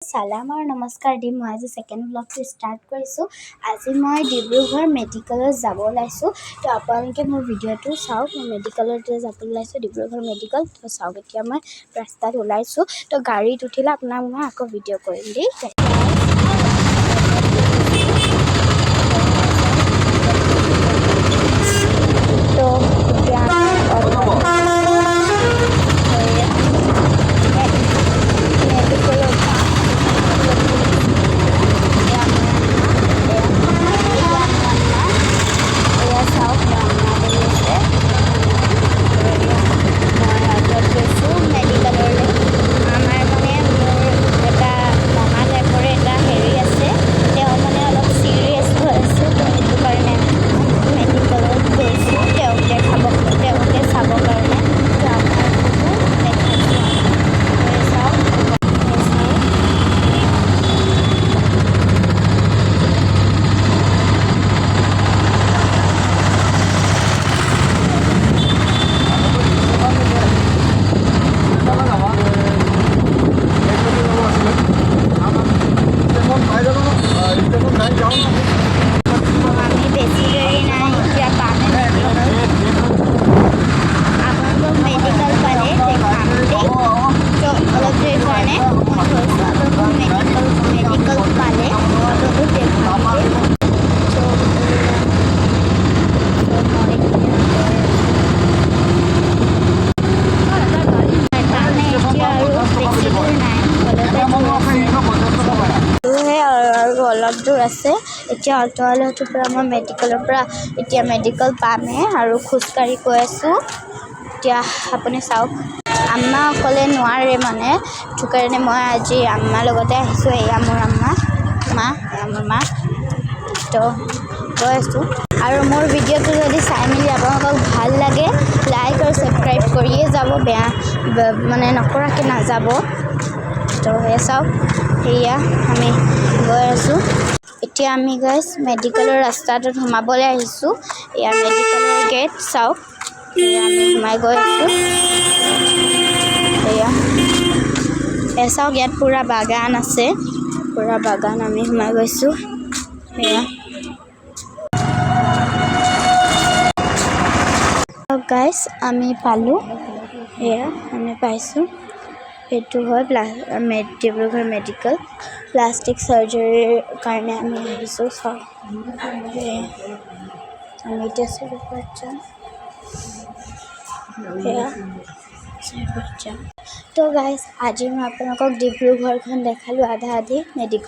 সালাম আৰু নমস্কাৰ দি মই আজি সেকেন্ড ব্লগটো ষ্টাৰ্ট কৰিছোঁ। আজি মই ডিব্ৰুগড় মেডিকেলত যাব ওলাইছোঁ। তো আপোনালোকে মোৰ ভিডিঅ'টো চাওক। মই মেডিকেলতে যাব ওলাইছোঁ, ডিব্ৰুগড় মেডিকেল। তো চাওক, এতিয়া মই ৰাস্তাত ওলাইছোঁ। তো গাড়ীত উঠিলে আপোনাক মই আকৌ ভিডিঅ' কৰিম দেই। তো এতিয়া অলপ দূৰ আছে। এতিয়া অট'ৱালাটোৰ পৰা মই মেডিকেলৰ পৰা এতিয়া মেডিকেল পামহে আৰু খোজকাঢ়ি গৈ আছোঁ। এতিয়া আপুনি চাওক, আম্মা অকলে নোৱাৰে মানে, সেইটো কাৰণে মই আজি আম্মাৰ লগতে আহিছোঁ। এয়া মোৰ আম্মা, মোৰ মা। তো গৈ আছোঁ। আৰু মোৰ ভিডিঅ'টো যদি চাই মেলি আপোনালোকক ভাল লাগে, লাইক আৰু ছাবস্ক্ৰাইব কৰিয়ে যাব, বেয়া মানে নকৰাকৈ নাযাব। তো সেয়া চাওক, সেয়া আমি গৈ আছোঁ। এতিয়া আমি গাইজ মেডিকেলৰ ৰাস্তাটোত সোমাবলৈ আহিছোঁ। এয়া মেডিকেলৰ গেট চাওক, এয়া আমি সোমাই গৈ আছোঁ। এয়া চাওক, ইয়াত পূৰা বাগান আছে, পূৰা বাগান। আমি সোমাই গৈছোঁ। এয়া গাইজ আমি পালোঁ, এয়া আমি পাইছোঁ। সেইটো হয় ডিব্ৰুগড় মেডিকেল প্লাষ্টিক চাৰ্জাৰীৰ কাৰণে আমি আহিছোঁ। চাওক, আমি এতিয়া চাৰিওপৰত যাম। তো গাইজ আজি মই আপোনালোকক ডিব্ৰুগড়খন দেখালোঁ আধা আধি মেডিকেল।